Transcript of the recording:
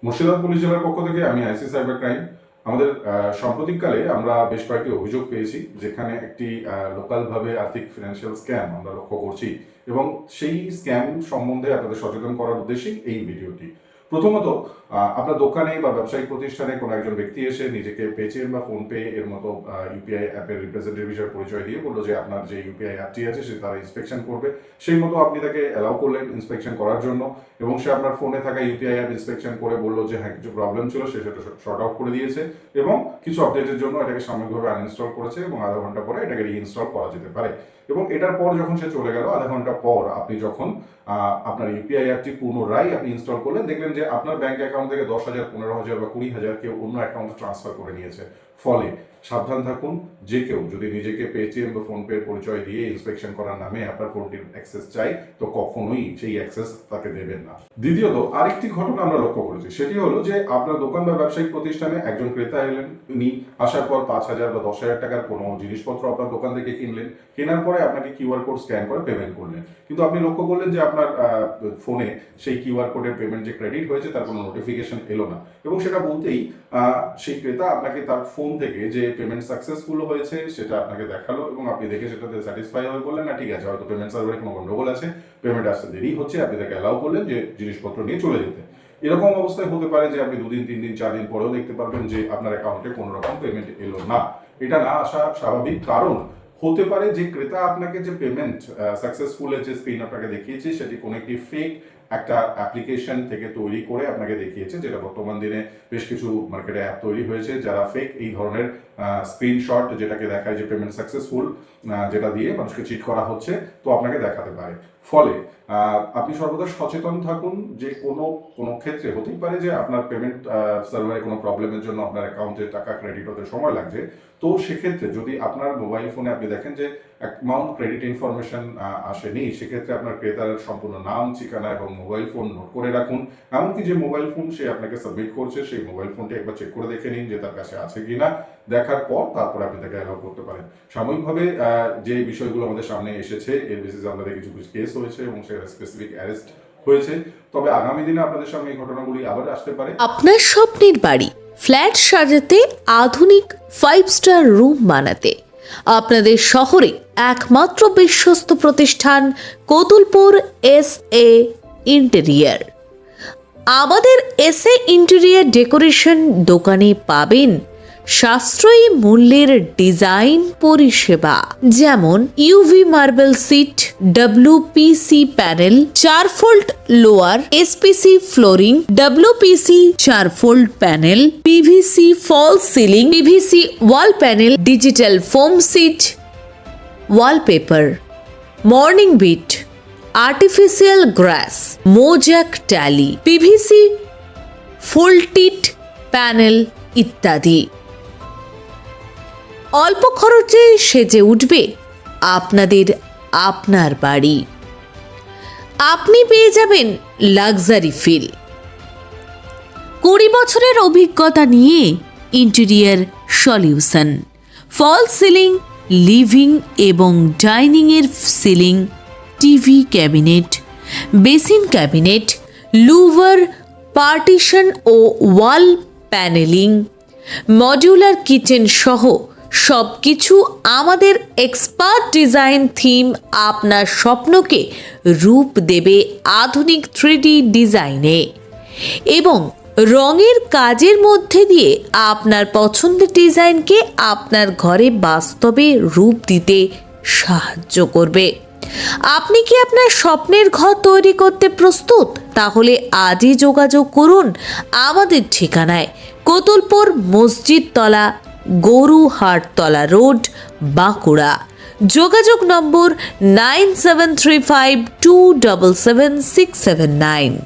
Murshidabad police জেলার পক্ষ থেকে আমি আইসি সাইবার ক্রাইম। আমাদের সাম্প্রতিককালে আমরা বেশ কয়েকটি অভিযোগ পেয়েছি, যেখানে একটি লোকালভাবে আর্থিক ফিনান্সিয়াল স্ক্যাম আমরা লক্ষ্য করছি, এবং সেই স্ক্যাম সম্বন্ধে আপনাদের সচেতন করার উদ্দেশ্যেই এই ভিডিওটি। প্রথমত, আপনার দোকানে বা ব্যবসায়িক প্রতিষ্ঠানে কোনো একজন ব্যক্তি এসে নিজেকে পেটিএম বা ফোনপে এর মতো ইউপিআই অ্যাপের রিপ্রেজেন্টেটিভ হিসেবে পরিচয় দিয়ে বললো যে আপনার যে ইউপিআই অ্যাপটি আছে সে তারা ইন্সপেকশন করবে। সেই মতো আপনি তাকে অ্যালাউ করলেন ইন্সপেকশন করার জন্য, এবং সে আপনার ফোনে থাকা ইউপিআই অ্যাপ ইন্সপেকশন করে বললো যে হ্যাঁ কিছু প্রবলেম ছিল, সে সেটা শর্ট আউট করে দিয়েছে এবং কিছু আপডেটের জন্য এটাকে সাময়িকভাবে আনইনস্টল করেছে, এবং আধা ঘন্টা পরে এটাকে রিইনস্টল করা যেতে পারে। এবং এটার পর যখন সে চলে গেল, আধা ঘন্টা পর আপনি যখন আপনার ইউপিআই অ্যাপটি পুনরায় আপনি ইনস্টল করলেন, দেখলেন যে আপনার ব্যাংক অ্যাকাউন্ট থেকে 10,000, 15,000 বা 20,000 কেউ অন্য অ্যাকাউন্টে ট্রান্সফার করে নিয়েছে। ফলে সাবধান থাকুন, যে কেউ যদি নিজেকে পেটিএম বা ফোনপের পরিচয় দিয়ে ইন্সপেকশন করার নামে আপনার ফোনটির অ্যাক্সেস চাই, তো কখনোই সেই অ্যাক্সেস তাকে দেবেন না। দ্বিতীয়ত, আরেকটি ঘটনা আমরা লক্ষ্য করেছি, সেটি হলো যে আপনার দোকান বা ব্যবসায়িক প্রতিষ্ঠানে একজন ক্রেতা এলেন, উনি আসার পর 5,000 বা 10,000 টাকার কোনো জিনিসপত্র আপনার দোকান থেকে কিনলেন, কেনার পরে আপনাকে কিউআর কোড স্ক্যান করে পেমেন্ট করলেন। কিন্তু আপনি লক্ষ্য করলেন যে আপনার ফোনে সেই কিউআর কোডের পেমেন্ট যে ক্রেডিট হয়েছে তার কোনো নোটিফিকেশন এলো না, এবং সেটা বলতেই সেই ক্রেতা আপনাকে তার ফোন থেকে যে পেমেন্ট সাকসেসফুল হয়েছে সেটা আপনাকে দেখালো, এবং আপনি দেখে সেটাতে স্যাটিসফাই হয়ে বললেন না ঠিক আছে, হয়তো পেমেন্ট সার্ভারে কোনো গন্ডগোল আছে, পেমেন্ট আসতে দেরি হচ্ছে, আপনি তাকে অ্যালাউ করলেন যে জিনিসপত্র নিয়ে চলে যেতে। এরকম অবস্থায় হতে পারে যে আপনি 2 দিন, 3 দিন, 4 দিন পরেও দেখতে পারবেন যে আপনার অ্যাকাউন্টে কোনো রকম পেমেন্ট এলো না। এটা না আসা স্বাভাবিক, কারণ হতে পারে যে ক্রেতা আপনাকে যে পেমেন্ট সাকসেসফুলের যে স্ক্রিন আপনাকে দেখিয়েছে সেটি কোনো একটি ফেক একটা অ্যাপ্লিকেশন থেকে তৈরি করে আপনাকে দেখিয়েছে, যেটা বর্তমান দিনে বেশ কিছু মার্কেটে অ্যাপ তৈরি হয়েছে যারা ফেক এই ধরনের স্ক্রিনশট যেটাকে দেখায় যে পেমেন্ট সাকসেসফুল, যেটা দিয়ে মানুষকে চিট করা হচ্ছে, তো আপনাকে দেখাতে পারে। ফলে আপনি সর্বদা সচেতন থাকুন যে কোনো ক্ষেত্রে হতেই পারে যে আপনার পেমেন্ট সার্ভারে কোনো প্রবলেমের জন্য আপনার অ্যাকাউন্টে টাকা ক্রেডিট হতে সময় লাগছে। তো সেক্ষেত্রে যদি আপনার মোবাইল ফোনে আপনি দেখেন যে অ্যামাউন্ট ক্রেডিট ইনফরমেশন আসেনি, সেক্ষেত্রে আপনার ক্রেতার সম্পূর্ণ নাম, ঠিকানা এবং মোবাইল ফোন নোট করে রাখুন। এমনকি যে মোবাইল ফোন সে আপনাকে সাবমিট করছে সেই মোবাইল ফোনটি একবার চেক করে দেখে নিন যে তার কাছে আছে কিনা। দেখার পর তারপরে আপনি তাকে অ্যালাউ করতে পারেন। সাময়িকভাবে যে বিষয়গুলো আমাদের সামনে এসেছে এর বেসিসে আমাদের কিছু কেস হয়েছে এবং সেটা স্পেসিফিক অ্যারেস্ট হয়েছে, তবে আগামী দিনে আপনাদের সামনে এই ঘটনাগুলি আবার আসতে পারে। আপনার স্বপ্নের বাড়ি ফ্ল্যাট সাজাতে, আধুনিক 5 স্টার রুম বানাতে আপনাদের শহরে একমাত্র বিশ্বস্ত প্রতিষ্ঠান কতুলপুর এস.এ. ইন্টেরিয়ার। আমাদের এস.এ. ইন্টেরিয়ার ডেকোরেশন দোকানে পাবেন সাশ্রয়ী মূল্যের ডিজাইন পরিষেবা, যেমন UV marble sheet, WPC panel, 4 fold louver, SPC flooring, WPC 4 fold panel, PVC false ceiling, PVC wall panel, digital foam sheet, wallpaper, মর্নিং বিট, artificial grass, mosaic tile, PVC ফুল টিট প্যানেল ইত্যাদি। অল্প খরচে সেজে উঠবে আপনার বাড়ি। আপনি পেয়ে যাবেন লাক্সারি ফিল। 20 বছরের অভিজ্ঞতা নিয়ে interior solution, false ceiling, living এবং ডাইনিং এর ceiling, TV cabinet, basin cabinet, louver, partition ও ওয়াল প্যানেলিং, মডিউলার কিচেন সহ সবকিছু আমাদের এক্সপার্ট ডিজাইন থিম আপনার স্বপ্নকে রূপ দেবে আধুনিক 3D ডিজাইনে, এবং রঙের কাজের মধ্যে দিয়ে আপনার পছন্দের ডিজাইনকে আপনার ঘরে বাস্তবে রূপ দিতে সাহায্য করবে। আপনি কি আপনার স্বপ্নের ঘর তৈরি করতে প্রস্তুত? তাহলে আজই যোগাযোগ করুন আমাদের ঠিকানায়, কতুলপুর মসজিদ তলা, গরুহাটতলা রোড, বাঁকুড়া। যোগাযোগ নম্বর 9735277679।